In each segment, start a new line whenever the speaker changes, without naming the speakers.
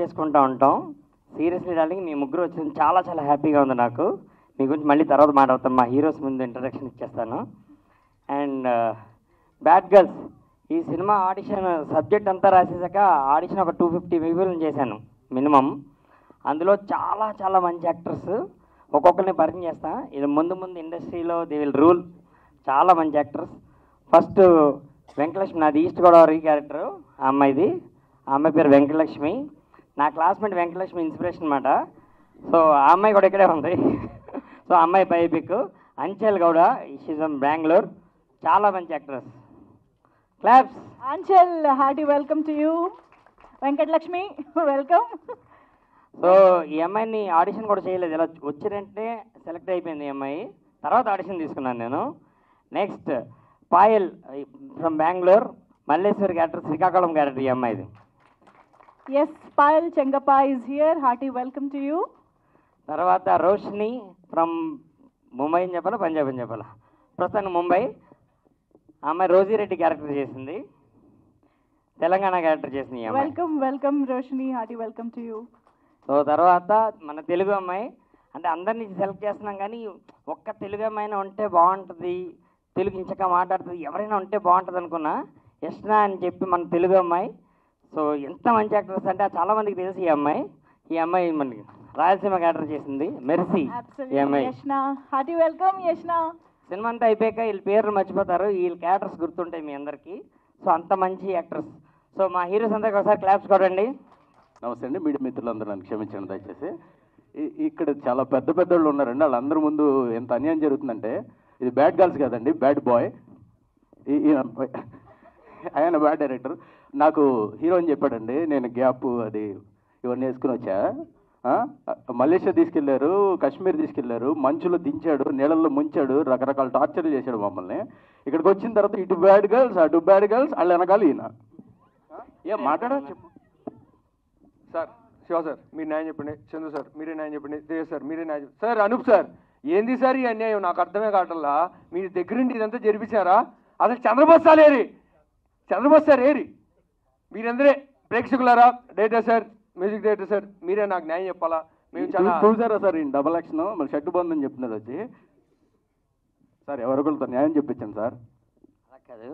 చేసుకుంటూ ఉంటాం. Seriously darling మీ ముగ్గురు వచ్చింది చాలా చాలా హ్యాపీగా ఉంది నాకు. మీ గురించి మళ్ళీ తర్వాత మాట్లాడతాను. మా హీరోస్ ముందు ఇంట్రడక్షన్ ఇచ్చేస్తాను. అండ్ బ్యాడ్ గర్ల్స్ ఈ సినిమా ఆడిషన్ సబ్జెక్ట్ అంతా రాసేసాక ఆడిషన్ ఒక 250 పీపుల్ని చేశాను మినిమం. అందులో చాలా చాలా మంచి యాక్టర్స్ ఒక్కొక్కరిని పరిచయం చేస్తాను. ఇది ముందు ముందు ఇండస్ట్రీలో దే విల్ రూల్. చాలా మంచి యాక్టర్స్. ఫస్ట్ వెంకటలక్ష్మి, నాది ఈస్ట్ గోదావరి క్యారెక్టర్. ఆ అమ్మాయిది, ఆ అమ్మాయి పేరు వెంకటలక్ష్మి. నా క్లాస్మేట్ వెంకటలక్ష్మి ఇన్స్పిరేషన్ అనమాట. సో ఆ అమ్మాయి కూడా ఇక్కడే ఉంది. సో అమ్మాయి పై pick. Anchal Gowda, she's from Bengaluru. చాలా మంచి actress. Claps.
Anchal, hearty welcome to you. Venkatlakshmi, welcome.
So ఈ అమ్మాయిని ఆడిషన్ కూడా చేయలేదు, ఇలా వచ్చినంటే సెలెక్ట్ అయిపోయింది ఈ అమ్మాయి. తర్వాత ఆడిషన్ తీసుకున్నాను నేను. Next Payal from Bengaluru, Malleswari character, Srikakulam character ఈ అమ్మాయిది.
Yes, Payal Chengappa is here. Hearty welcome to you.
తర్వాత రోషిని ఫ్రమ్ ముంబై అని చెప్పాలా, పంజాబ్ అని చెప్పాలా, ప్రస్తుతానికి ముంబై. ఆ అమ్మాయి రోజిరెడ్డి క్యారెక్టర్ చేసింది, తెలంగాణ క్యారెక్టర్ చేసింది ఈ అమ్మాయి.
Welcome, welcome Roshni. Hearty welcome to you.
So తర్వాత మన తెలుగు అమ్మాయి, అంటే అందరినీ సెలెక్ట్ చేస్తున్నాం కానీ ఒక్క తెలుగు అమ్మాయినా ఉంటే బాగుంటుంది, తెలుగు ఇంచక మాట్లాడుతుంది, ఎవరైనా ఉంటే బాగుంటుంది అనుకున్నా. యష్నా అని చెప్పి మన తెలుగు అమ్మాయి. సో ఎంత మంచి యాక్టర్స్ అంటే చాలామందికి తెలుసు ఈ అమ్మాయి. ఈ అమ్మాయి మనకి రాయలసీమ క్యారెక్టర్ చేసింది, మెర్సీ ఈ
Absolutely,
అమ్మాయి.
Yashna. Hearty welcome, Yashna.
Cinema అంతా అయిపోయాక వీళ్ళ పేర్లు మర్చిపోతారు, వీళ్ళ క్యారెక్టర్స్ గుర్తుంటాయి మీ అందరికీ. సో అంత మంచి యాక్టర్స్. సో మా హీరోస్ అందరికీ ఒకసారి క్లాప్స్ కొట్టండి.
నమస్తే అండి, మీడియా మిత్రులందరూ నన్ను క్షమించండి దయచేసి. ఇక్కడ చాలా పెద్ద పెద్దోళ్ళు ఉన్నారండి, వాళ్ళందరి ముందు ఎంత అన్యాయం జరుగుతుందంటే, ఇది బ్యాడ్ గర్ల్స్ కాదండి, బ్యాడ్ బాయ్. ఆయన బ్యాడ్ డైరెక్టర్. నాకు హీరో అని చెప్పాడండి, నేను గ్యాప్ అది ఇవన్నీ వేసుకుని వచ్చా. మలేషియా తీసుకెళ్లారు, కాశ్మీర్ తీసుకెళ్లారు, మంచులో దించాడు, నీళ్ళల్లో ముంచాడు, రకరకాల టార్చర్లు చేశాడు మమ్మల్ని. ఇక్కడికి వచ్చిన తర్వాత ఇటు బ్యాడ్ గర్ల్స్ అటు బ్యాడ్ గర్ల్స్, వాళ్ళు వెనకాల ఈయన. ఏం మాట్లాడా చెప్పు
సార్. శివ సార్ మీరు న్యాయం చెప్పండి. చందు సార్ మీరే న్యాయం చెప్పండి. దేవ్ సార్ మీరే న్యాయం చెప్పండి. సార్ అనూప్ సార్ ఏంది సార్ ఈ అన్యాయం, నాకు అర్థమే కావట్లా. మీరు దగ్గరుండి ఇదంతా జరిపించారా? అసలు చంద్రబాబు సార్ ఏరి, చంద్రబాబు సార్ ఏరి, మీరందరే ప్రేక్షకులారా, director sir, music director sir, మీరే నాకు న్యాయం చెప్పాలా. మేము చాలా
చూసారా సార్, ఈయన డబల్ యాక్షన్ మళ్ళీ షర్టు బంద్ అని చెప్తున్నారు వచ్చి. సార్ ఎవరికొకరితో న్యాయం చెప్పించాను సార్.
అలా కాదు,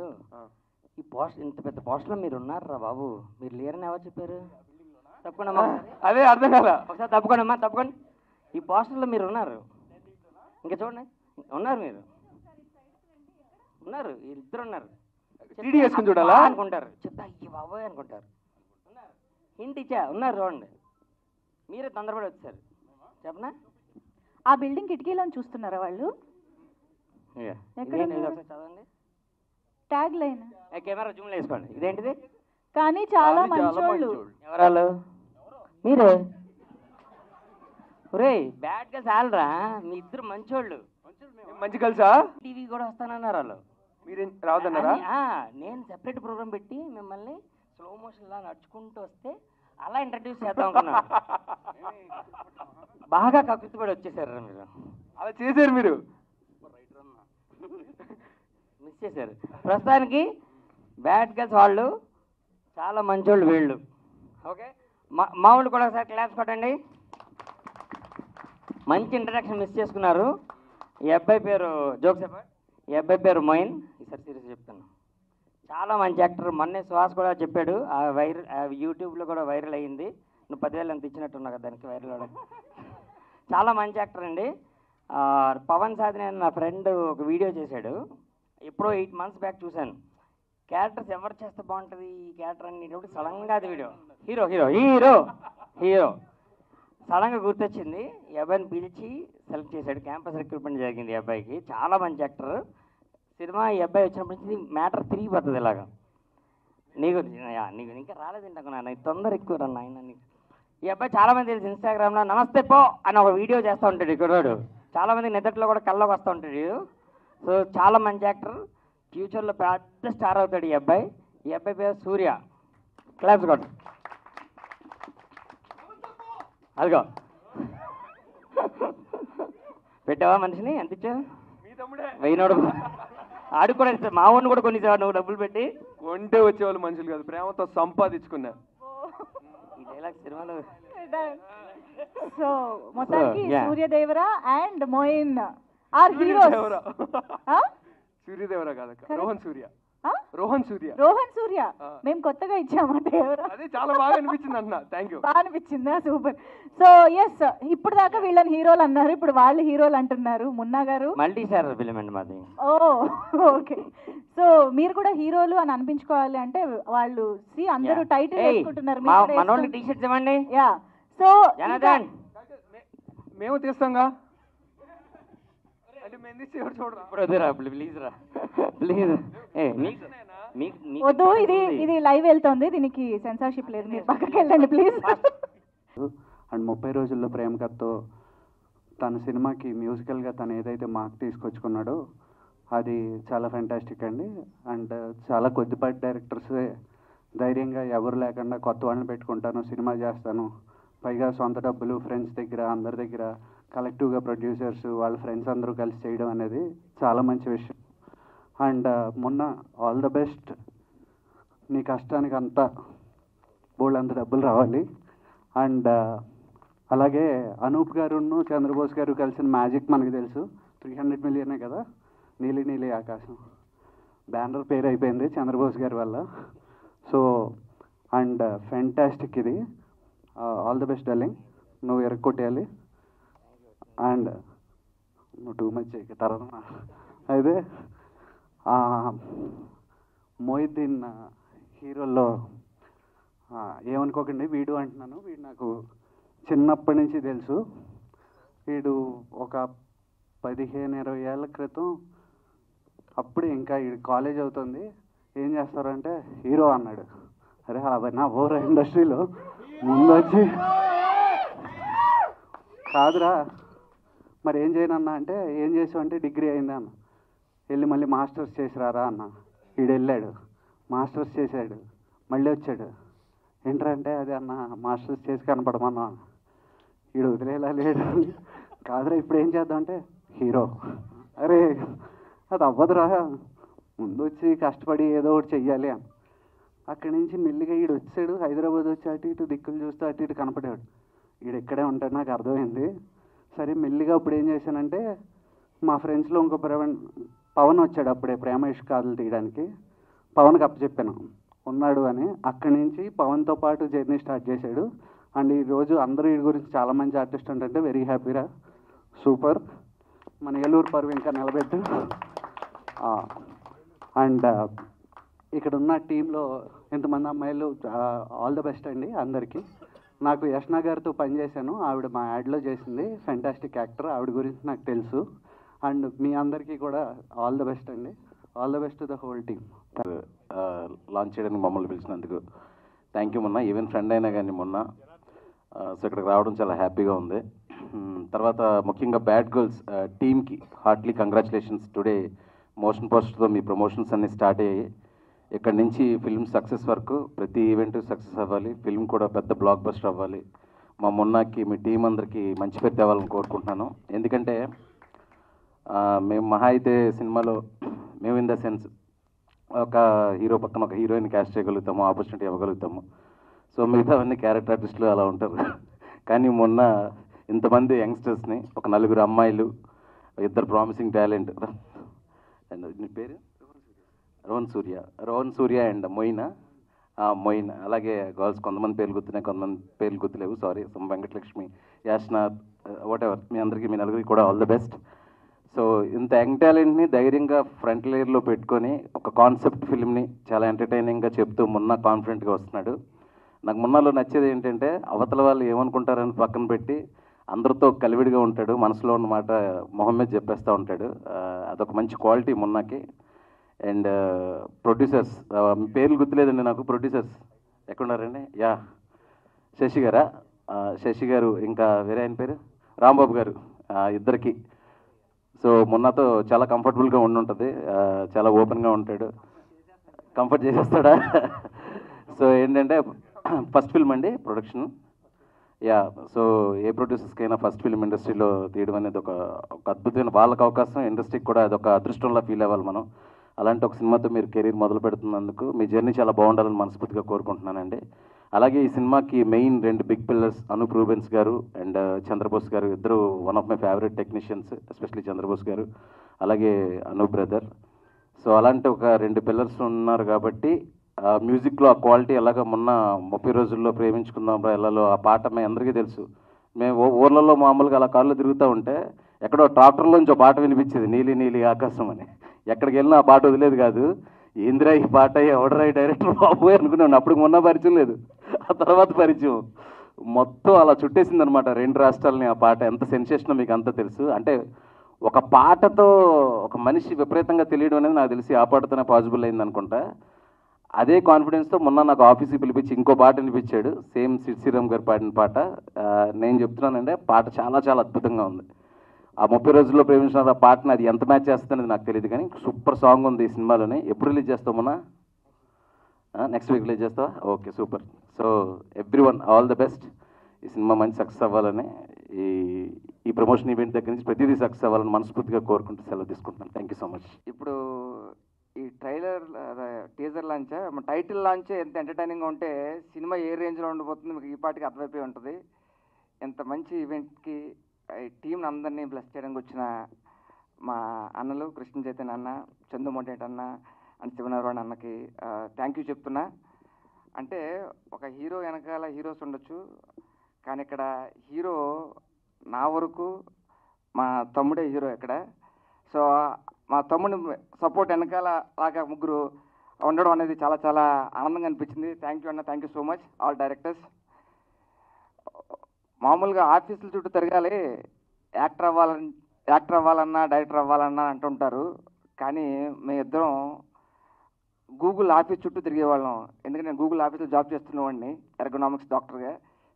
ఈ పోస్టర్ ఇంత పెద్ద పోస్టర్లో మీరు ఉన్నారా బాబు, మీరు లేరని ఎవరు చెప్పారు? తప్పకుండా
అదే అర్థం కదా.
ఒకసారి తప్పుకోండి అమ్మా, తప్పుకోండి. ఈ పోస్టర్లో మీరు ఉన్నారు, ఇంకా చూడండి ఉన్నారు, మీరు ఉన్నారు, ఇద్దరు ఉన్నారు.
టీడీ వేసుకుని చూడాలా
అనుకుంటారు, చెప్తా ఈ బాబోయ్ అనుకుంటారు. హింట్ ఇచ్చా, ఉన్నారు చూడండి. మీరే తొందరపడి వచ్చారు. చెప్పనా?
ఆ బిల్డింగ్ కిటికీలోని చూస్తున్నారా వాళ్ళు?
చదవండి.
Tag line.
కెమెరా జూమ్లో వేసుకోండి. ఇదేంటిది?
కానీ చాలా మంచోళ్ళు.
ఎవరాలు? మీరే. ఒరే బ్యాడ్ గా చాలరా, మీ ఇద్దరు మంచోళ్ళు.
మంచి కలిసా?
టీవీ కూడా వస్తానన్నారు వాళ్ళు.
మీరేం రావద్దన్నారా?
నేను సెపరేట్ ప్రోగ్రామ్ పెట్టి మిమ్మల్ని స్లో మోషన్ లా నడుచుకుంటూ వస్తే అలా ఇంట్రడ్యూస్ చేద్దాం అనుకున్నాను. బాగా కక్కుతుపడి వచ్చేసారు మీరు.
అలా చేశారు మీరు,
మిస్ చేశారు. ప్రస్తుతానికి బ్యాడ్ గర్ల్స్ వాళ్ళు చాలా మంచోళ్ళు వీళ్ళు. ఓకే, మా వాళ్ళు కూడా ఒకసారి క్లాప్స్ కొట్టండి. మంచి ఇంట్రడక్షన్ మిస్ చేసుకున్నారు. ఈ అబ్బాయి పేరు జోక్ చెప్ప, ఈ అబ్బాయి పేరు మొయిన్. ఈసారి సీరియస్ చెప్తాను, చాలా మంచి యాక్టర్. మొన్నే సుహాస్ కూడా చెప్పాడు, యూట్యూబ్లో కూడా వైరల్ అయ్యింది. నువ్వు 10,000 ఎంత ఇచ్చినట్టున్నావు కదా దానికి వైరల్ అవ్వడం. చాలా మంచి యాక్టర్ అండి. పవన్ సాధిని నా ఫ్రెండ్ ఒక వీడియో చేశాడు, ఎప్పుడో 8 months బ్యాక్ చూశాను. క్యారెక్టర్స్ ఎవరు చేస్తే బాగుంటుంది ఈ క్యారెక్టర్ అనేటప్పుడు సడన్గా అది video hero hero hero hero సడన్గా గుర్తొచ్చింది. ఈ అబ్బాయిని పిలిచి సెలెక్ట్ చేశాడు. క్యాంపస్ రిక్రూట్మెంట్ జరిగింది ఈ అబ్బాయికి. చాలా మంచి యాక్టర్. సినిమా ఈ అబ్బాయి వచ్చినప్పటి నుంచి మ్యాటర్ తిరిగిపోతుంది ఇలాగా. నీకు ఇంకా రాలేదండి నాకు తొందర ఎక్కువ రన్ ఆయన. నీకు ఈ అబ్బాయి చాలామంది తెలుసు, ఇన్స్టాగ్రామ్లో నమస్తే పో అని ఒక వీడియో చేస్తూ ఉంటాడు ఇక్కడ. చాలామంది నిద్రలో కూడా కళ్ళలోకి వస్తూ ఉంటాడు. సో చాలా మంచి యాక్టర్, ఫ్యూచర్లో పెద్ద స్టార్ అవుతాడు ఈ అబ్బాయి. ఈ అబ్బాయి పేరు సూర్య. క్లాప్స్ కొట్టు. అదిగో పెట్టావా మనిషిని? ఎంత ఇచ్చావు? 1000 ఆడికి కూడా ఇస్తా. మా ఊరిని కూడా కొనిచ్చావా నువ్వు డబ్బులు పెట్టి?
కొంటే వచ్చేవాళ్ళు మనుషులు కాదు, ప్రేమతో సంపాదించుకున్నా.
ఈ డైలాగ్ సినిమాలో
సో మొత్తానికి
yeah.
Suryadevara and Moin are heroes.
Suryadevara కాదక్క, రోహన్ సూర్య. రోహన్ సూర్య.
రోహన్ సూర్య మేము కొత్తగా ఇచ్చామా దేవరా?
అదే చాలా బాగా అనిపించింది అన్న. Thank you.
బాగా అనిపించిందా? సూపర్. సో ఎస్, ఇప్పుడు దాకా వీళ్ళని హీరోలు అన్నారు, ఇప్పుడు వాళ్ళు హీరోలు అంటున్నారు. మున్నా గారు
మల్టీ స్టార్ ఫిలిం అండి మాది.
ఓ ఓకే. సో మీరు కూడా హీరోలు అని అనిపించుకోవాలి అంటే వాళ్ళు అందరూ టైటిల్ వేసుకుంటున్నారు.
మనోళ్ళకి టీ షర్ట్స్ ఇవ్వండి.
యా. సో
జనార్దన్
మేము తీస్తాంగా అంటే మేము తీసి ఎవరు చూడరా?
ఇప్పుడు వద్దురా ప్లీజ్ రా ప్లీజ్.
వద్దు, ఇది లైవ్ వెళ్తుంది, దీనికి సెన్సార్షిప్ లేదు, మీరు పక్కకి వెళ్ళండి ప్లీజ్.
అండ్ 30 రోజుల్లో ప్రేమ కథతో తన సినిమాకి మ్యూజికల్గా తను ఏదైతే మార్క్ తీసుకొచ్చుకున్నాడో అది చాలా ఫెంటాస్టిక్ అండి. అండ్ చాలా కొద్దిపాటి డైరెక్టర్సే ధైర్యంగా ఎవరు లేకుండా కొత్త వాళ్ళని పెట్టుకుంటాను, సినిమా చేస్తాను, పైగా సొంత డబ్బులు ఫ్రెండ్స్ దగ్గర అందరి దగ్గర కలెక్టివ్గా ప్రొడ్యూసర్స్ వాళ్ళ ఫ్రెండ్స్ అందరూ కలిసి చేయడం అనేది చాలా మంచి విషయం. అండ్ మొన్న ఆల్ ద బెస్ట్, నీ కష్టానికి అంతా బోల్డ్ డబ్బులు రావాలి. అండ్ అలాగే అనూప్ గారును చంద్రబోస్ గారు కలిసిన మ్యాజిక్ మనకు తెలుసు, 300 మిలియనే కదా, నీలి నీలి ఆకాశం బ్యానర్ పేరు అయిపోయింది చంద్రబోస్ గారి వల్ల. సో అండ్ ఫెంటాస్టిక్ ఇది. ఆల్ ద బెస్ట్ డార్లింగ్, నువ్వు ఎరగొట్టేయాలి. అండ్ నువ్వు టూ మచ్ తర్వాత అయితే మొయిద్దీన్ హీరోల్లో ఏమనుకోకండి, వీడు అంటున్నాను, వీడు నాకు చిన్నప్పటి నుంచి తెలుసు. వీడు ఒక 15-20 ఏళ్ళ క్రితం అప్పుడే ఇంకా వీడు కాలేజ్ అవుతుంది, ఏం చేస్తారంటే హీరో అన్నాడు. అరే అవన్నీ ఓవర్ ఇండస్ట్రీలో ముందు వచ్చి కాదురా మరి ఏం చేయనన్నా అంటే ఏం చేసావు అంటే డిగ్రీ అయిందా అన్న, వెళ్ళి మళ్ళీ మాస్టర్స్ చేసిరారా అన్న. వీడు వెళ్ళాడు మాస్టర్స్ చేశాడు, మళ్ళీ వచ్చాడు, ఏంటంటే అదే అన్న మాస్టర్స్ చేసి కనపడమన్నా. వీడు వదిలేలా లేడు, కాదురా ఇప్పుడు ఏం చేద్దాం అంటే హీరో. అరే అది అవ్వదురా, ముందు వచ్చి కష్టపడి ఏదో ఒకటి చెయ్యాలి అని. అక్కడి నుంచి మెల్లిగా వీడు వచ్చాడు, హైదరాబాద్ వచ్చి అటు ఇటు దిక్కులు చూస్తూ అటు ఇటు కనపడాడు. వీడు ఎక్కడే ఉంటాడు నాకు అర్థమైంది. సరే మెల్లిగా ఇప్పుడు ఏం చేశానంటే మా ఫ్రెండ్స్లో ఇంకో పవన్ వచ్చాడు అప్పుడే ప్రేమ ఇష్కాదులు తీయడానికి, పవన్కి అప్పచెప్పాను ఉన్నాడు అని. అక్కడి నుంచి పవన్తో పాటు జర్నీ స్టార్ట్ చేశాడు. అండ్ ఈరోజు అందరూ వీడి గురించి చాలా మంచి ఆర్టిస్ట్ అంటే వెరీ హ్యాపీరా, సూపర్, మన ఏలూరు పరువు ఇంకా నిలబెట్టు. అండ్ ఇక్కడ ఉన్న టీంలో ఇంతమంది అమ్మాయిలు ఆల్ ద బెస్ట్ అండి అందరికీ. నాకు యష్నా గారితో పనిచేశాను, ఆవిడ మా యాడ్లో చేసింది, ఫెంటాస్టిక్ యాక్టర్, ఆవిడ గురించి నాకు తెలుసు. అండ్ మీ అందరికీ కూడా ఆల్ ద బెస్ట్ అండి, all the best to the whole team.
Launch చేయడానికి మమ్మల్ని పిలిచినందుకు థ్యాంక్ యూ మొన్న. ఈవెన్ ఫ్రెండ్ అయినా కానీ మొన్న సో ఇక్కడికి రావడం చాలా హ్యాపీగా ఉంది. తర్వాత ముఖ్యంగా బ్యాడ్ గర్ల్స్ టీమ్కి హార్ట్లీ కంగ్రాచులేషన్స్. టుడే మోషన్ పోస్టర్తో మీ ప్రమోషన్స్ అన్నీ స్టార్ట్ అయ్యాయి. ఇక్కడి నుంచి ఫిల్మ్ సక్సెస్ వరకు ప్రతి ఈవెంట్ సక్సెస్ అవ్వాలి, ఫిల్మ్ కూడా పెద్ద బ్లాక్ బస్టర్ అవ్వాలి. మా మొన్నకి మీ టీం అందరికీ మంచి పేరు తేవాలని కోరుకుంటున్నాను. ఎందుకంటే మేము మహా అయితే సినిమాలో మేము ఇన్ ద సెన్స్ ఒక హీరో పక్కన ఒక హీరోయిన్ క్యాస్ట్ చేయగలుగుతాము, ఆపర్చునిటీ ఇవ్వగలుగుతాము. సో మిగతావన్నీ క్యారెక్టర్ ఆర్టిస్టులు అలా ఉంటారు. కానీ మొన్న ఇంతమంది యంగ్స్టర్స్ని, ఒక 4 అమ్మాయిలు, 2 ప్రామిసింగ్ టాలెంట్, నీ పేరు రోహన్ సూర్య అండ్ మొయిన్, అలాగే గర్ల్స్ కొంతమంది పేర్లు గుర్తున్నాయి, కొంతమంది పేర్లు గుర్తులేవు, సారీ, వెంకటలక్ష్మి, యాష్నా, వాట్ ఎవర్, మీ అందరికీ మీ నలుగురికి కూడా ఆల్ ద బెస్ట్. సో ఇంత యంగ్ టాలెంట్ని ధైర్యంగా ఫ్రంట్ లేయర్లో పెట్టుకొని ఒక కాన్సెప్ట్ ఫిల్మ్ని చాలా ఎంటర్టైనింగ్గా చెప్తూ మొన్న కాన్ఫిడెంట్గా వస్తున్నాడు. నాకు మొన్నలో నచ్చేది ఏంటంటే అవతల వాళ్ళు ఏమనుకుంటారని పక్కన పెట్టి అందరితో కలివిడిగా ఉంటాడు, మనసులో ఉన్న మాట మొహం మీద చెప్పేస్తూ ఉంటాడు. అదొక మంచి క్వాలిటీ మొన్నకి. అండ్ ప్రొడ్యూసర్స్, పేర్లు గుర్తులేదండి నాకు, ప్రొడ్యూసర్స్ ఎక్కడున్నారండి? యా, శశి గారు, ఇంకా వేరే ఆయన పేరు రాంబాబు గారు, ఇద్దరికి. సో మొన్నతో చాలా కంఫర్టబుల్గా ఉంటుంది, చాలా ఓపెన్గా ఉంటాడు, కంఫర్ట్ చేసేస్తాడా. సో ఏంటంటే ఫస్ట్ ఫిల్మ్ అండి ప్రొడక్షన్. యా, సో ఏ ప్రొడ్యూసర్స్కైనా ఫస్ట్ ఫిల్మ్ ఇండస్ట్రీలో తీయడం అనేది ఒక అద్భుతమైన వాళ్ళకి అవకాశం, ఇండస్ట్రీకి కూడా అదొక అదృష్టంలా ఫీల్ అవ్వాలి మనం. అలాంటి ఒక సినిమాతో మీరు కెరీర్ మొదలు పెడుతున్నందుకు మీ జర్నీ చాలా బాగుండాలని మనస్ఫూర్తిగా కోరుకుంటున్నానండి. అలాగే ఈ సినిమాకి main 2 big pillars Anoop Rubens గారు అండ్ చంద్రబోస్ గారు, ఇద్దరు one of my favourite technicians, especially Chandrabose గారు, అలాగే అనూప్ బ్రదర్. సో అలాంటి ఒక 2 పిల్లర్స్ ఉన్నారు కాబట్టి మ్యూజిక్లో ఆ క్వాలిటీ ఎలాగ మొన్న 30 రోజుల్లో ప్రేమించుకుందాం రా ఎల్లలో ఆ పాట మీ అందరికీ తెలుసు. మేము ఊర్లలో మామూలుగా అలా కాళ్ళు తిరుగుతూ ఉంటే ఎక్కడో ట్రాక్టర్లోంచి ఒక పాట వినిపించేది, నీలి నీలి ఆకాశం అని. ఎక్కడికి వెళ్ళినా ఆ పాట వదిలేదు కాదు. ఏంద్రా ఈ పాట, ఎవడరా ఈ డైరెక్టర్ బాబోయ్ అనుకున్నాను. అప్పుడు మొన్న పరిచయం లేదు, ఆ తర్వాత పరిచయం. మొత్తం అలా చుట్టేసింది అనమాట 2 రాష్ట్రాలని ఆ పాట. ఎంత సెన్సేషనో మీకు అంతా తెలుసు. అంటే ఒక పాటతో ఒక మనిషి విపరీతంగా తెలియడం అనేది నాకు తెలిసి ఆ పాటతోనే పాసిబుల్ అయింది అనుకుంటా. అదే కాన్ఫిడెన్స్తో మొన్న నాకు ఆఫీస్కి పిలిపించి ఇంకో పాట వినిపించాడు, సేమ్ శ్రీరామ్ గారు పాడిన పాట. నేను చెప్తున్నానంటే పాట చాలా చాలా అద్భుతంగా ఉంది. ఆ 30 రోజుల్లో ప్రేమించిన ఆ పాటని అది ఎంత మ్యాచ్ చేస్తుందనేది నాకు తెలియదు, కానీ సూపర్ సాంగ్ ఉంది ఈ సినిమాలోనే. ఎప్పుడు రిలీజ్ చేస్తావు మొన్న? నెక్స్ట్ వీక్ రిలీజ్ చేస్తావా? Okay, super. So everyone all the best. ఈ సినిమా మంచి సక్సెస్ అవ్వాలని, ఈ ప్రమోషన్ ఈవెంట్ దగ్గర నుంచి ప్రతిదీ సక్సెస్ అవ్వాలని మనస్ఫూర్తిగా కోరుకుంటూ సెలవు తీసుకుంటున్నాను. Thank you so much.
ఇప్పుడు ఈ trailer teaser launch title launch ఎంత ఎంటర్టైనింగ్గా ఉంటే సినిమా ఏ రేంజ్లో ఉండబోతుంది మీకు ఈ పాటికి అర్థమైపోయి ఉంటుంది. ఎంత మంచి ఈవెంట్కి ఈ టీంని అందరినీ బ్లెస్ చేయడానికి వచ్చిన మా అన్నలు కృష్ణ చైతన్య అన్న, చందుమొంటేటి అన్న అండ్ శివనారాయణ అన్నకి థ్యాంక్ యూ చెప్తున్నా. అంటే ఒక హీరో వెనకాల హీరోస్ ఉండొచ్చు, కానీ ఇక్కడ హీరో నా వరకు మా తమ్ముడే హీరో ఇక్కడ. సో మా తమ్ముని సపోర్ట్ వెనకాల లాగా ముగ్గురు ఉండడం అనేది చాలా చాలా ఆనందంగా అనిపించింది. థ్యాంక్ యూ అన్న, thank you so much all directors. మామూలుగా ఆఫీసుల చుట్టూ తిరగాలి, యాక్టర్ అవ్వాలన్నా డైరెక్టర్ అవ్వాలన్నా అంటుంటారు, కానీ మేమిద్దరం గూగుల్ ఆఫీస్ చుట్టూ తిరిగేవాళ్ళం. ఎందుకంటే నేను గూగుల్ ఆఫీస్లో జాబ్ చేస్తున్నవాడిని, ఎర్గనామిక్స్ డాక్టర్గా.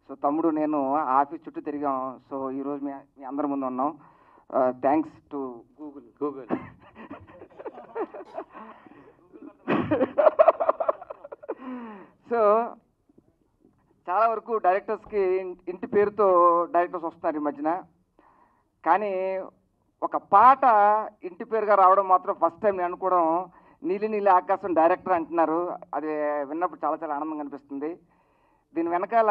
సో తమ్ముడు నేను ఆఫీస్ చుట్టూ తిరిగాం. సో ఈరోజు మీ అందరి ముందు ఉన్నాం. Thanks to Google. సో చాలా వరకు డైరెక్టర్స్కి ఇంటి పేరుతో డైరెక్టర్స్ వస్తున్నారు ఈ మధ్యన, కానీ ఒక పాట ఇంటి పేరుగా రావడం మాత్రం ఫస్ట్ టైం నేను అనుకోవడం. నీలి నీలి ఆకాశం డైరెక్టర్ అంటున్నారు, అది విన్నప్పుడు చాలా చాలా ఆనందంగా అనిపిస్తుంది. దీని వెనకాల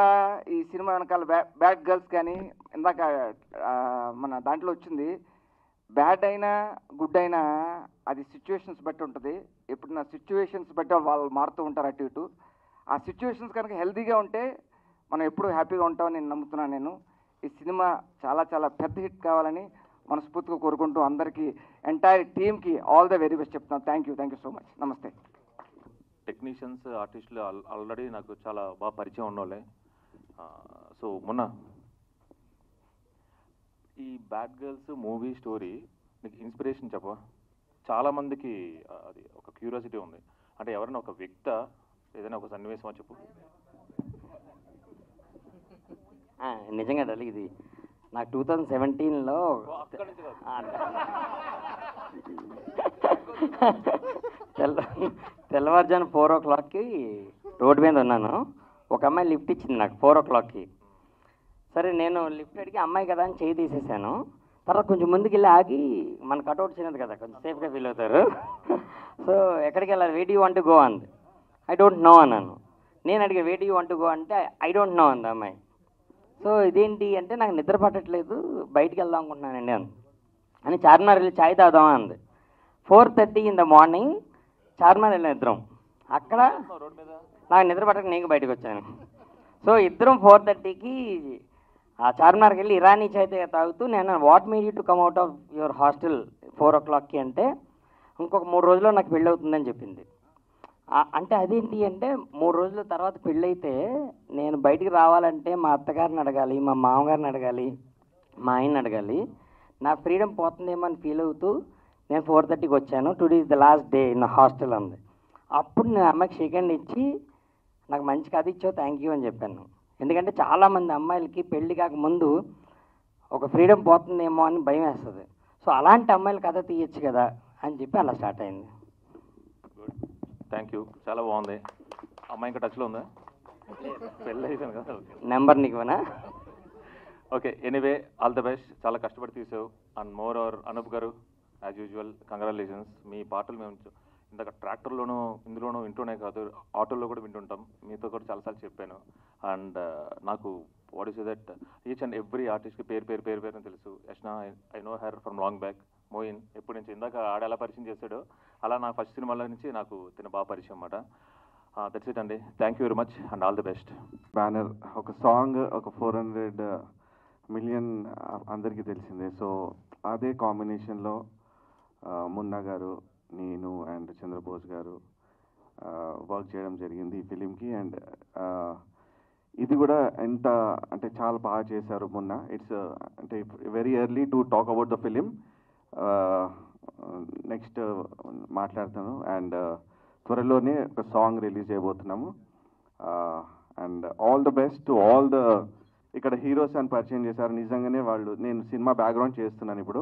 ఈ సినిమా వెనకాల బ్యాడ్ గర్ల్స్ కానీ ఇందాక మన దాంట్లో వచ్చింది, బ్యాడ్ అయినా గుడ్ అయినా అది సిచ్యువేషన్స్ బట్టి ఉంటుంది. ఎప్పుడైనా సిచ్యువేషన్స్ బట్టి వాళ్ళు మారుతూ ఉంటారు అటు ఇటు. ఆ సిచ్యువేషన్స్ కనుక హెల్తీగా ఉంటే మనం ఎప్పుడూ హ్యాపీగా ఉంటామని నేను నమ్ముతున్నాను. నేను ఈ సినిమా చాలా చాలా పెద్ద హిట్ కావాలని మనస్ఫూర్తిగా కోరుకుంటూ అందరికీ ఎంటైర్ టీమ్కి ఆల్ ద వెరీ బెస్ట్ చెప్తున్నాను. Thank you so much. నమస్తే.
టెక్నీషియన్స్, ఆర్టిస్టులు ఆల్రెడీ నాకు చాలా బాగా పరిచయం ఉన్నోళ్ళే. సో మొన్న ఈ బ్యాడ్ గర్ల్స్ మూవీ స్టోరీ నీకు ఇన్స్పిరేషన్ చెప్పవా? చాలామందికి అది ఒక క్యూరియాసిటీ ఉంది. అంటే ఎవరైనా ఒక వ్యక్త ఏదైనా ఒక సన్నివేశమా చెప్పు.
నిజంగా డాలి, ఇది నాకు 2017లో తెల్లవారుజాను 4 o'clockకి రోడ్డు మీద ఉన్నాను. ఒక అమ్మాయి లిఫ్ట్ ఇచ్చింది నాకు 4 o'clockకి. సరే నేను లిఫ్ట్ అడిగి అమ్మాయి కదా అని చేయి తీసేసాను. తర్వాత కొంచెం ముందుకు వెళ్ళి ఆగి, మన కట్అవుట్ చిన్నది కదా, కొంచెం సేఫ్గా ఫీల్ అవుతారు. సో ఎక్కడికి వెళ్ళాలి, where do you want to go అంది. ఐ డోంట్ నో అన్నాను. నేను అడిగే where do you want to go అంటే ఐ డోంట్ నో అంది అమ్మాయి. సో ఇదేంటి అంటే నాకు నిద్ర పట్టట్లేదు, బయటికి వెళ్దాం అనుకుంటున్నానండి అని చార్మినార్ వెళ్ళి ఛాయ్ తాగుదామా అంది. 4:30 in the morning చార్మినార్ వెళ్ళిన ఇద్దరం. అక్కడ నాకు నిద్ర పట్టక నేను బయటకు వచ్చాను. సో ఇద్దరం 4:30కి ఆ చార్మినార్కి వెళ్ళి ఇరానీ ఛాయ్ తాగుతూ, నేను what made you to come out of your hostel 4 o'clockకి అంటే ఇంకొక 3 రోజుల్లో నాకు పెళ్ళి అవుతుందని చెప్పింది. అంటే అదేంటి అంటే 3 రోజుల తర్వాత పెళ్ళైతే నేను బయటికి రావాలంటే మా అత్తగారిని అడగాలి, మా మామగారిని అడగాలి, మా ఆయన్ని అడగాలి. నా ఫ్రీడమ్ పోతుందేమో అని ఫీల్ అవుతూ నేను 4:30కి వచ్చాను. Today is the last day in hostel అంది. అప్పుడు నేను అమ్మాయికి షేక్ హ్యాండ్ ఇచ్చి నాకు మంచి కథ ఇచ్చావు థ్యాంక్ యూ అని చెప్పాను. ఎందుకంటే చాలామంది అమ్మాయిలకి పెళ్లి కాక ముందు ఒక ఫ్రీడమ్ పోతుందేమో అని భయం వేస్తుంది. సో అలాంటి అమ్మాయిల కథ తీయచ్చు కదా అని చెప్పి అలా స్టార్ట్ అయింది.
థ్యాంక్ యూ, చాలా బాగుంది. అమ్మాయి ఇంకా టచ్లో ఉందా? పెళ్ళి అయిపోయింది కదా.
నెంబర్ నీకునా?
Okay, anyway all the best. చాలా కష్టపడి తీసావు. అండ్ మోర్ అవర్ అనూప్ గారు యాజ్ యూజువల్ కంగ్రాచులేషన్స్. మీ పాటలు మేము ఇందాక ట్రాక్టర్లోనూ ఇందులోనూ వింటూనే కాదు, ఆటోలో కూడా వింటుంటాం. మీతో కూడా చాలాసార్లు చెప్పాను. అండ్ నాకు what is that each and every ఆర్టిస్ట్కి పేరు అని తెలుసు. Yashna I know her from long back. Moin ఎప్పటి నుంచి ఇందాక ఆడ ఎలా పరిచయం చేశాడో అలా నా ఫస్ట్ సినిమాల నుంచి నాకు తిన బాగా పరిచయం అన్నమాట. దట్స్ ఇట్ అండి. Thank you very much and all the best.
Banner ఒక సాంగ్ ఒక 400 మిలియన్ అందరికీ తెలిసిందే. సో అదే కాంబినేషన్లో మున్నా గారు, నేను అండ్ చంద్రబోస్ గారు వర్క్ చేయడం జరిగింది ఈ ఫిలింకి. అండ్ ఇది కూడా ఎంత అంటే చాలా బాగా చేశారు మున్నా. ఇట్స్ అంటే very early to talk about the film. Next మాట్లాడతాను. అండ్ త్వరలోనే ఒక సాంగ్ రిలీజ్ చేయబోతున్నాము. And all the best to all the ఇక్కడ హీరోస్ అని పరిచయం చేశారు. నిజంగానే వాళ్ళు, నేను సినిమా బ్యాక్గ్రౌండ్ చేస్తున్నాను ఇప్పుడు.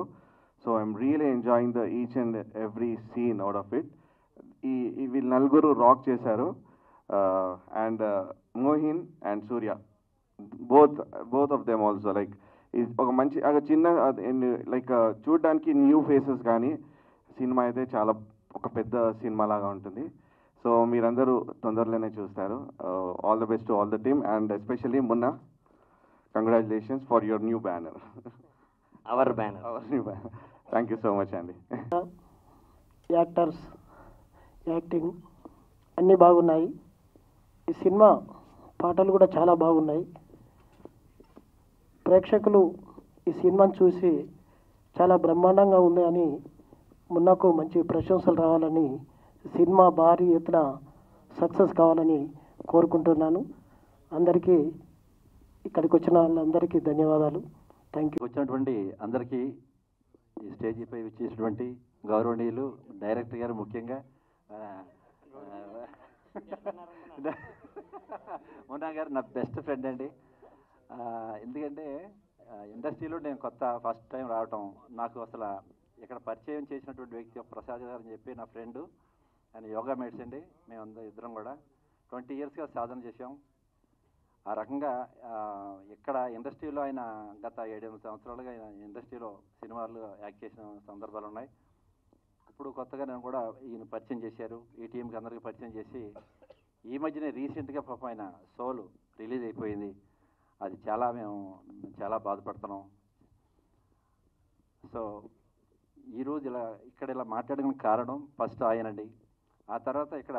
So I'm really enjoying the each and every scene out of it. వీళ్ళు నలుగురు రాక్ చేశారు. And Mohin and Surya both of them also like ఒక మంచి చిన్న లైక్ చూడడానికి న్యూ ఫేసెస్, కానీ సినిమా అయితే చాలా ఒక పెద్ద సినిమా లాగా ఉంటుంది. సో మీరందరూ తొందరలోనే చూస్తారు. All the best to all the team and especially Munna, congratulations for your new banner.
Hour banner.
Thank you so much అండి.
యాక్టర్స్, యాక్టింగ్ అన్నీ బాగున్నాయి. ఈ సినిమా పాటలు కూడా చాలా బాగున్నాయి. ప్రేక్షకులు ఈ సినిమాను చూసి చాలా బ్రహ్మాండంగా ఉంది అని, మున్నకు మంచి ప్రశంసలు రావాలని, సినిమా భారీ ఎత్తున సక్సెస్ కావాలని కోరుకుంటున్నాను. అందరికీ, ఇక్కడికి వచ్చిన వాళ్ళందరికీ ధన్యవాదాలు. Thank you.
వచ్చినటువంటి అందరికీ, ఈ స్టేజీపై వచ్చేసినటువంటి గౌరవనీయులు డైరెక్టర్ గారు, ముఖ్యంగా మున్నా గారు నా బెస్ట్ ఫ్రెండ్ అండి. ఎందుకంటే ఇండస్ట్రీలో నేను ఫస్ట్ టైం రావటం, నాకు అసలు ఇక్కడ పరిచయం చేసినటువంటి వ్యక్తి ప్రసాద్ గారు అని చెప్పి నా ఫ్రెండు. ఆయన యోగా మేట్స్ అండి. మేము ఇద్దరం కూడా 20 yearsగా సాధన చేసాం. ఆ రకంగా ఇక్కడ ఇండస్ట్రీలో ఆయన గత 7-8 సంవత్సరాలుగా ఆయన ఇండస్ట్రీలో సినిమాలు యాక్ట్ చేసిన సందర్భాలు ఉన్నాయి. ఇప్పుడు కొత్తగా నేను కూడా ఈయన పరిచయం చేశారు, ఈ టీంకి అందరికీ పరిచయం చేసి, ఈ మధ్యనే రీసెంట్గా పాపం ఆయన సోలు రిలీజ్ అయిపోయింది. అది మేము చాలా బాధపడుతున్నాం. సో ఈరోజు ఇక్కడ ఇలా మాట్లాడడానికి కారణం ఫస్ట్ ఆయనండి. ఆ తర్వాత ఇక్కడ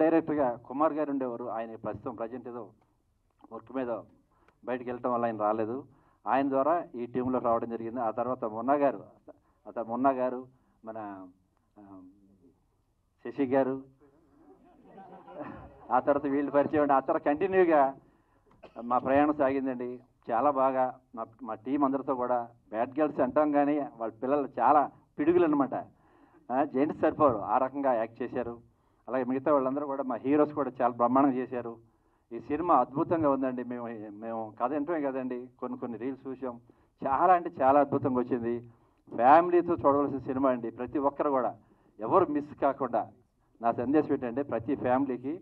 డైరెక్టర్గా కుమార్ గారు ఉండేవారు. ఆయన ప్రజెంట్ ఏదో వర్క్ మీద బయటకు వెళ్ళటం వల్ల ఆయన రాలేదు. ఆయన ద్వారా ఈ టీంలో రావడం జరిగింది. ఆ తర్వాత మున్నా గారు, మన శశి గారు, ఆ తర్వాత వీళ్ళు పరిచయం. ఆ తర్వాత కంటిన్యూగా మా ప్రయాణం సాగిందండి. చాలా బాగా మా టీం అందరితో కూడా, బ్యాడ్ గర్ల్స్ అంటాం కానీ వాళ్ళ పిల్లలు చాలా పిడుగులు అనమాట, జెంట్స్ సరిపోరు, ఆ రకంగా యాక్ట్ చేశారు. అలాగే మిగతా వాళ్ళందరూ కూడా, మా హీరోస్ కూడా చాలా బ్రహ్మాండంగా చేశారు. ఈ సినిమా అద్భుతంగా ఉందండి. మేము కథ వింటమే కదండి, కొన్ని రీల్స్ చూసాం. చాలా అంటే చాలా అద్భుతంగా వచ్చింది. ఫ్యామిలీతో చూడవలసిన సినిమా అండి. ప్రతి ఒక్కరు కూడా ఎవరు మిస్ కాకుండా, నా సందేశం ఏంటంటే, ప్రతి ఫ్యామిలీకి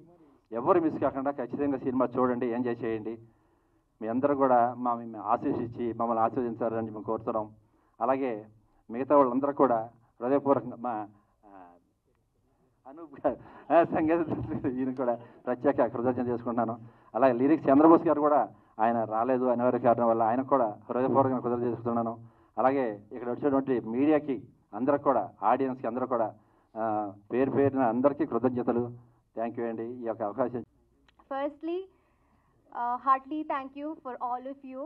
ఎవరు మిస్ కాకుండా ఖచ్చితంగా సినిమా చూడండి, ఎంజాయ్ చేయండి. మీ అందరూ కూడా మమ్మల్ని ఆశీర్వదించాలని మేము కోరుతున్నాం. అలాగే మిగతా వాళ్ళందరూ కూడా హృదయపూర్వకంగా, మా అనూప్ గారు సంగీత ఈయన కూడా ప్రత్యేక కృతజ్ఞత చేసుకుంటున్నాను. అలాగే లిరిక్స్ చంద్రబోస్ గారు కూడా, ఆయన రాలేదు అనివార్య కారణం వల్ల, ఆయన కూడా హృదయపూర్వకంగా కృతజ్ఞత చేసుకుంటున్నాను. అలాగే ఇక్కడ వచ్చినటువంటి మీడియాకి అందరికి కూడా, ఆడియన్స్కి అందరూ కూడా పేరున అందరికీ కృతజ్ఞతలు. థ్యాంక్ యూ అండి ఈ యొక్క అవకాశం.
Firstly, heartily thank you for all of you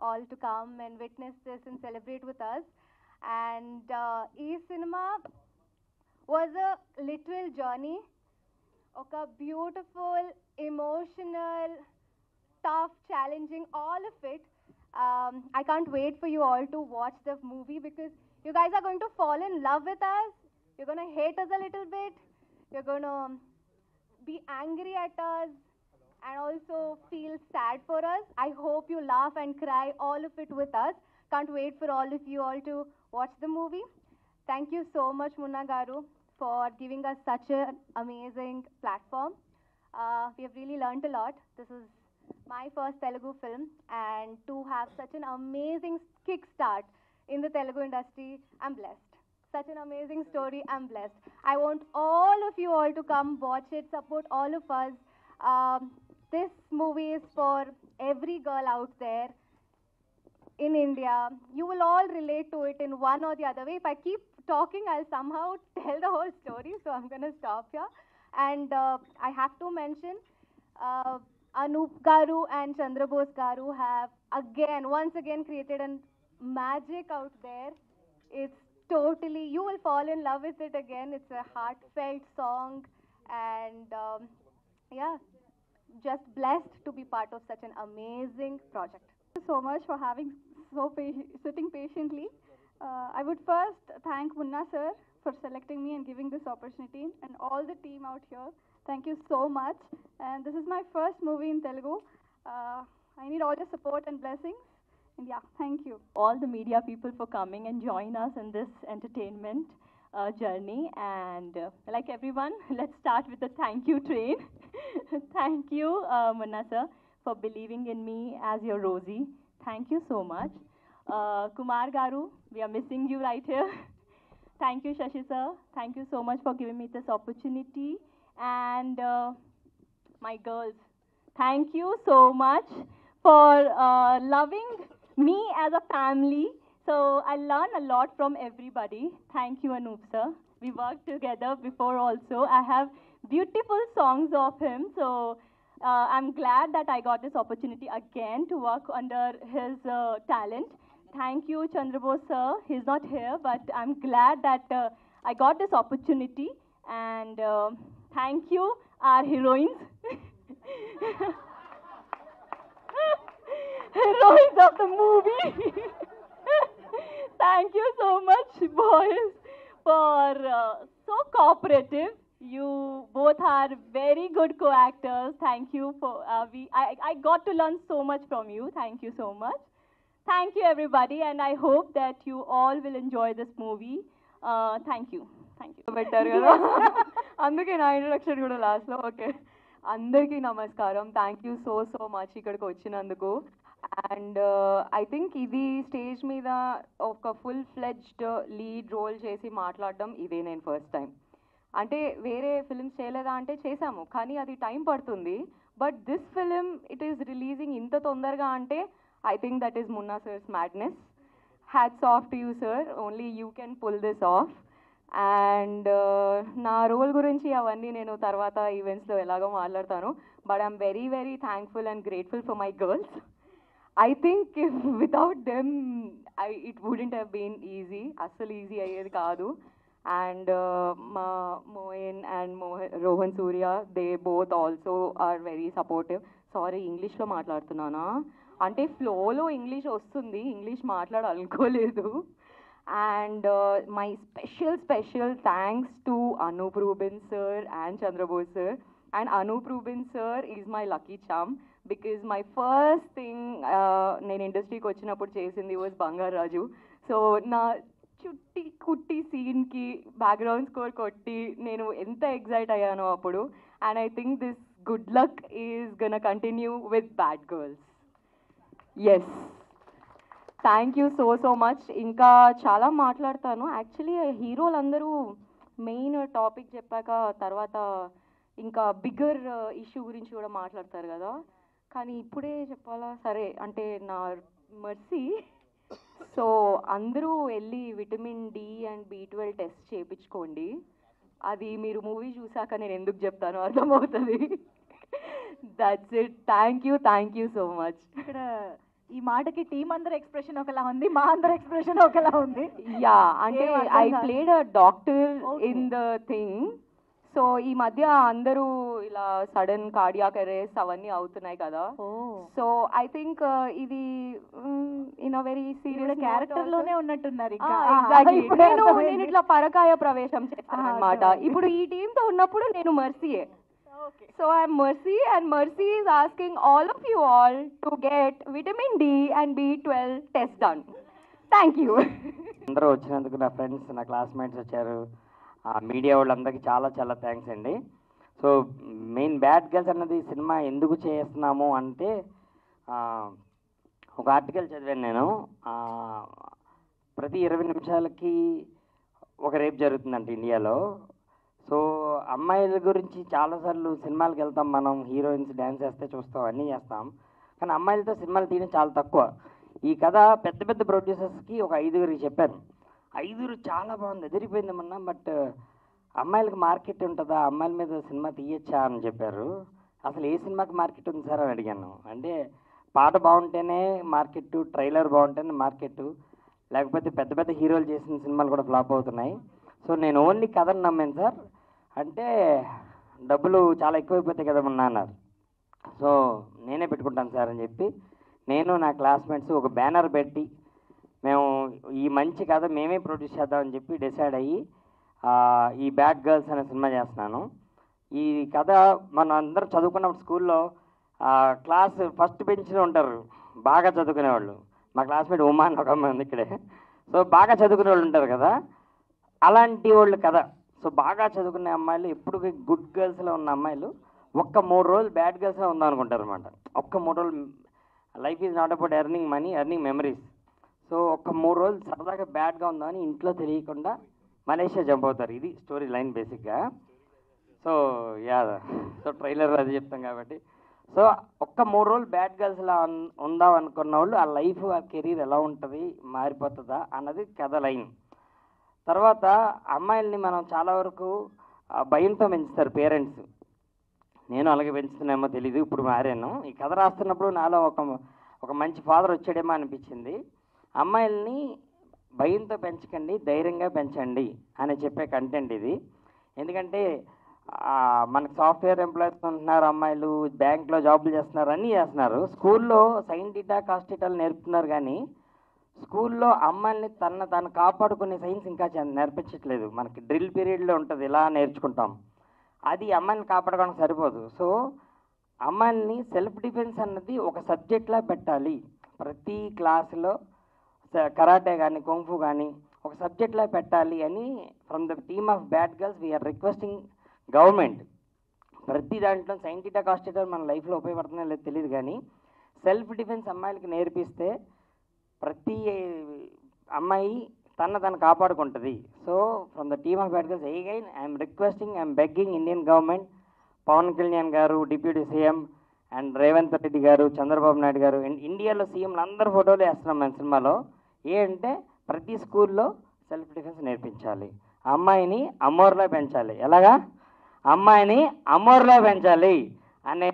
all to come and witness this and celebrate with us. And e-cinema was a literal journey, a beautiful, emotional, tough, challenging, all of it. I can't wait for you all to watch the movie because you guys are going to fall in love with us. You're going to hate us a little bit. You're going to be angry at us and also feel sad for us. I hope you laugh and cry, all of it with us. Can't wait for all of you all to watch the movie. Thank you so much, Munna Garu, for giving us such an amazing platform. We have really learnt a lot. This is my first Telugu film, and to have such an amazing kickstart in the Telugu industry, I'm blessed. such an amazing story. I'm blessed. I want all of you all to come watch it, support all of us. This movie is for every girl out there in India. You will all relate to it in one or the other way. If I keep talking, I'll somehow tell the whole story, so I'm going to stop here. And I have to mention, Anup Garu and Chandra Bose Garu have once again created a magic out there. It's totally, you will fall in love with it again. It's a heartfelt song, and yeah, just blessed to be part of such an amazing project.
Thank you so much for having sitting patiently. I would first thank Munna sir for selecting me and giving this opportunity, and all the team out here. Thank you so much. And this is my first movie in Telugu. I need all your support and blessings. And yeah, thank you.
All the media people for coming and join us in this entertainment journey. And like everyone, let's start with the thank you train. Thank you, Munna sir, for believing in me as your Rosie. Thank you so much. Kumar Garu, we are missing you right here. Thank you, Shashi sir. Thank you so much for giving me this opportunity. And my girls, thank you so much for loving me as a family. So I learn a lot from everybody. Thank you, Anup sir. We worked together before also. I have beautiful songs of him. So I'm glad that I got this opportunity again to work under his talent. Thank you, Chandra Bose sir. He's not here, but I'm glad that I got this opportunity. And thank you, our heroines. Heroines of the movie. Thank you so much, boys, for so cooperative. You both are very good co-actors. Thank you for I got to learn so much from you. Thank you so much. Thank you, everybody, and I hope that you all will enjoy this movie. Thank you. Thank you.
పెట్టారు కదా అందుకే నా introduction కూడా లాస్ట్లో. Okay, అందరికీ నమస్కారం. Thank you so much ఇక్కడికి వచ్చినందుకు. అండ్ ఐ థింక్ ఇది స్టేజ్ మీద ఒక ఫుల్ ఫ్లెడ్జ్డ్ లీడ్ రోల్ చేసి మాట్లాడడం ఇదే నేను ఫస్ట్ టైం. అంటే వేరే ఫిల్మ్స్ చేయలేదా అంటే చేశాము, కానీ అది టైం పడుతుంది. But this film it is releasing ఇంత తొందరగా అంటే I think that is Munna sir's madness. Hats off to you sir, only you can pull this off. And నా రోల్ గురించి అవన్నీ నేను తర్వాత ఈవెంట్స్లో ఎలాగో మాట్లాడతాను. But I'm very very thankful and grateful for my girls. I think if without them, it wouldn't have been easy. Asal easy ayyedi kaadu. And Moin and Rohan Surya, they both also are very supportive. Sorry, English lo maatladutunnana. Ante flow lo English ostundi, English maatladalanukoledu. And my special thanks to Anup Rubin sir and Chandra Bose sir. And Anup Rubin sir is my lucky charm. Because my first thing నేను ఇండస్ట్రీకి వచ్చినప్పుడు చేసింది was బంగారు రాజు. So నా చుట్టి కుట్టి సీన్కి background score కొట్టి నేను ఎంత ఎగ్జైట్ అయ్యానో అప్పుడు. And I think this good luck is gonna continue with bad girls. Yes, thank you so much. ఇంకా చాలా మాట్లాడతాను. యాక్చువల్లీ హీరోలందరూ మెయిన్ టాపిక్ చెప్పాక తర్వాత ఇంకా బిగ్గర్ ఇష్యూ గురించి కూడా మాట్లాడతారు కదా, కానీ ఇప్పుడే చెప్పాలా? సరే, అంటే నా మర్సీ. సో అందరూ వెళ్ళి vitamin D and B12 test చేయించుకోండి. అది మీరు మూవీ చూసాక నేను ఎందుకు చెప్తానో అర్థమవుతుంది. That's it. Thank you so much.
ఇక్కడ ఈ మాటకి టీం అందరి ఎక్స్ప్రెషన్ ఒకలా ఉంది, మా అందరి ఎక్స్ప్రెషన్ ఒకలా ఉంది.
యా, అంటే I played a doctor in the thing. So ఈ మధ్య అందరూ ఇలా సడన్ కార్డియాక్ అరెస్ట్ అవన్నీ అవుతున్నాయి కదా. సో ఐ థింక్ ఇది in a very serious
character లోనే ఉన్నట్టున్నారు.
నేను ఇట్లా పరకాయ ప్రవేశం చేస్తాను అనమాట. ఇప్పుడు ఈ టీమ్ తో ఉన్నప్పుడు నేను మర్సీయే. So I'm Mercy and Mercy is asking all of you all to get vitamin D and B12 test done. Thank you.
అందరూ వచ్చినందుకు, నా ఫ్రెండ్స్, నా క్లాస్మేట్స్ వచ్చారు, మీడియా వాళ్ళందరికీ చాలా థ్యాంక్స్ అండి. సో మెయిన్ బ్యాడ్ గర్ల్స్ అన్నది సినిమా ఎందుకు చేస్తున్నాము అంటే, ఒక ఆర్టికల్ చదివాను నేను. ప్రతి 20 నిమిషాలకి ఒక రేప్ జరుగుతుందంట ఇండియాలో. సో అమ్మాయిల గురించి చాలాసార్లు సినిమాలకు వెళ్తాం మనం, హీరోయిన్స్ డ్యాన్స్ చేస్తే చూస్తాం, అన్నీ చేస్తాం, కానీ అమ్మాయిలతో సినిమాలు తీయడం చాలా తక్కువ. ఈ కథ పెద్ద పెద్ద ప్రొడ్యూసర్స్కి ఒక 5గురికి చెప్పాను. 5 చాలా బాగుంది, ఎదిరిపోయింది మొన్న, బట్ అమ్మాయిలకు మార్కెట్ ఉంటుందా, అమ్మాయిల మీద సినిమా తీయచ్చా అని చెప్పారు. అసలు ఏ సినిమాకి మార్కెట్ ఉంది సార్ అని అడిగాను. అంటే పాట బాగుంటేనే మార్కెట్, ట్రైలర్ బాగుంటేనే మార్కెట్, లేకపోతే పెద్ద పెద్ద హీరోలు చేసిన సినిమాలు కూడా ఫ్లాప్ అవుతున్నాయి. సో నేను ఓన్లీ కథను నమ్మాను సార్. అంటే డబ్బులు చాలా ఎక్కువైపోతాయి కదా మొన్న అన్నారు. సో నేనే పెట్టుకుంటాను సార్ అని చెప్పి నేను నా క్లాస్మేట్స్ ఒక బ్యానర్ పెట్టి మేము ఈ మంచి కథ మేమే ప్రొడ్యూస్ చేద్దామని చెప్పి డిసైడ్ అయ్యి ఈ బ్యాడ్ గర్ల్స్ అనే సినిమా చేస్తున్నాను. ఈ కథ మనం అందరూ చదువుకున్నప్పుడు స్కూల్లో క్లాస్ ఫస్ట్ బెంచ్లో ఉంటారు బాగా చదువుకునేవాళ్ళు. మా క్లాస్మేట్ ఉమా అని ఒక అమ్మాయి ఉంది ఇక్కడే. సో బాగా చదువుకునే వాళ్ళు ఉంటారు కదా, అలాంటి వాళ్ళు కథ. సో బాగా చదువుకునే అమ్మాయిలు, ఎప్పుడు గుడ్ గర్ల్స్లో ఉన్న అమ్మాయిలు ఒక్క 3 రోజులు బ్యాడ్ గర్ల్స్లో ఉందాం అనుకుంటారు అనమాట. ఒక్క 3 రోజులు life is not about earning money, earning memories. So ఒక్క 3 రోజులు సరదాగా బ్యాడ్గా ఉందామని ఇంట్లో తెలియకుండా మలేషియా జంప్ అవుతారు. ఇది స్టోరీ లైన్ బేసిక్గా. సో సో ట్రైలర్ అది చెప్తాం కాబట్టి, సో ఒక్క 3 రోజులు బ్యాడ్ గర్ల్స్లా ఉందాం అనుకున్న వాళ్ళు ఆ లైఫ్, ఆ కెరీర్ ఎలా ఉంటుంది, మారిపోతుందా అన్నది కథ లైన్. తర్వాత అమ్మాయిల్ని మనం చాలా వరకు భయంతో పెంచుతారు పేరెంట్స్. నేను అలాగే పెంచుతున్నామో తెలీదు, ఇప్పుడు మారాను. ఈ కథ రాస్తున్నప్పుడు నాలో ఒక మంచి ఫాదర్ వచ్చాడేమో అనిపించింది. అమ్మాయిల్ని భయంతో పెంచకండి, ధైర్యంగా పెంచండి అని చెప్పే కంటెంట్ ఇది. ఎందుకంటే మనకు సాఫ్ట్వేర్ ఎంప్లాయీస్ ఉంటున్నారు అమ్మాయిలు, బ్యాంక్లో జాబులు చేస్తున్నారు, అన్నీ చేస్తున్నారు. స్కూల్లో సైన్ టీటా కాస్ట్ టీటాలు నేర్పుతున్నారు, కానీ స్కూల్లో అమ్మాయిల్ని తను కాపాడుకునే సైన్స్ ఇంకా నేర్పించట్లేదు. మనకి డ్రిల్ పీరియడ్లో ఉంటుంది, ఇలా నేర్చుకుంటాం, అది అమ్మాయిని కాపాడుకోవడానికి సరిపోదు. సో అమ్మాయిల్ని సెల్ఫ్ డిఫెన్స్ అన్నది ఒక సబ్జెక్ట్లా పెట్టాలి. ప్రతి క్లాసులో కరాటే కానీ కుంఫు కానీ ఒక సబ్జెక్ట్లా పెట్టాలి అని from the team of bad girls we are requesting government. ప్రతి దాంట్లో సైన్ టీటా కాస్ట్ టీటా మన లైఫ్లో ఉపయోగపడుతుందో లేదో తెలియదు, కానీ సెల్ఫ్ డిఫెన్స్ అమ్మాయిలకి నేర్పిస్తే ప్రతి అమ్మాయి తను కాపాడుకుంటుంది. So from the team of bad girls again I'm requesting, I'm begging Indian government, Pawan Kalyan garu deputy CM and Revanth Reddy garu, Chandrababu Naidu గారు, అండ్ ఇండియాలో సీఎంలు అందరు ఫోటోలు వేస్తున్నాం మన సినిమాలో. ఏంటంటే ప్రతి స్కూల్లో సెల్ఫ్ డిఫెన్స్ నేర్పించాలి, అమ్మాయిని అమ్మోర్లో పెంచాలి. ఎలాగా? అమ్మాయిని అమ్మోర్లో పెంచాలి అనే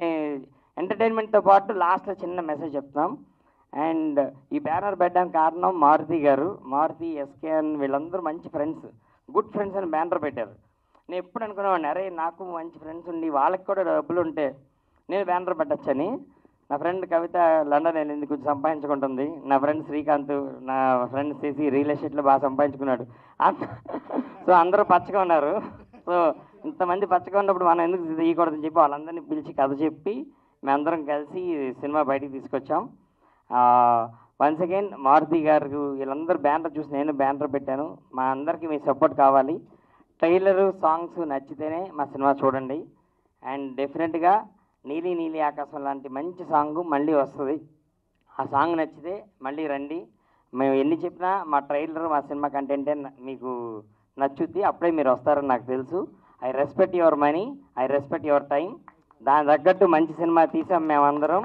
ఎంటర్టైన్మెంట్తో పాటు లాస్ట్లో చిన్న మెసేజ్ చెప్తాం. అండ్ ఈ బ్యానర్ పెట్టడానికి కారణం మారుతి గారు. మారుతి, ఎస్కేఎన్ వీళ్ళందరూ మంచి ఫ్రెండ్స్, గుడ్ ఫ్రెండ్స్ అని బ్యానర్ పెట్టారు. నేను ఎప్పుడు అనుకునేవాడిని, అరే నాకు మంచి ఫ్రెండ్స్ ఉండి వాళ్ళకి కూడా డబ్బులు ఉంటే నేను బ్యానర్ పెట్టచ్చని. నా ఫ్రెండ్ కవిత లండన్ వెళ్ళింది, కొంచెం సంపాదించుకుంటుంది. నా ఫ్రెండ్ శ్రీకాంత్, నా ఫ్రెండ్ చేసి రియల్ ఎస్టేట్లో బాగా సంపాదించుకున్నాడు. సో అందరూ పచ్చగా ఉన్నారు. సో ఇంతమంది పచ్చగా ఉన్నప్పుడు మనం ఎందుకు తీయకూడదని చెప్పి వాళ్ళందరినీ పిలిచి కథ చెప్పి మేమందరం కలిసి సినిమా బయటికి తీసుకొచ్చాం. వన్స్ అగైన్ మారుతి గారు వీళ్ళందరూ బ్యానర్ చూసి నేను బ్యానర్ పెట్టాను. మా అందరికీ మీ సపోర్ట్ కావాలి. ట్రైలరు, సాంగ్స్ నచ్చితేనే మా సినిమా చూడండి. అండ్ డెఫినెట్గా నీలి నీలి ఆకాశం లాంటి మంచి సాంగ్ మళ్ళీ వస్తుంది. ఆ సాంగ్ నచ్చితే మళ్ళీ రండి. మేము ఎన్ని చెప్పినా మా ట్రైలర్, మా సినిమా కంటెంటే మీకు నచ్చుద్ది, అప్పుడే మీరు వస్తారని నాకు తెలుసు. I respect your money, I respect your time. దాని తగ్గట్టు మంచి సినిమా తీసాం మేమందరం.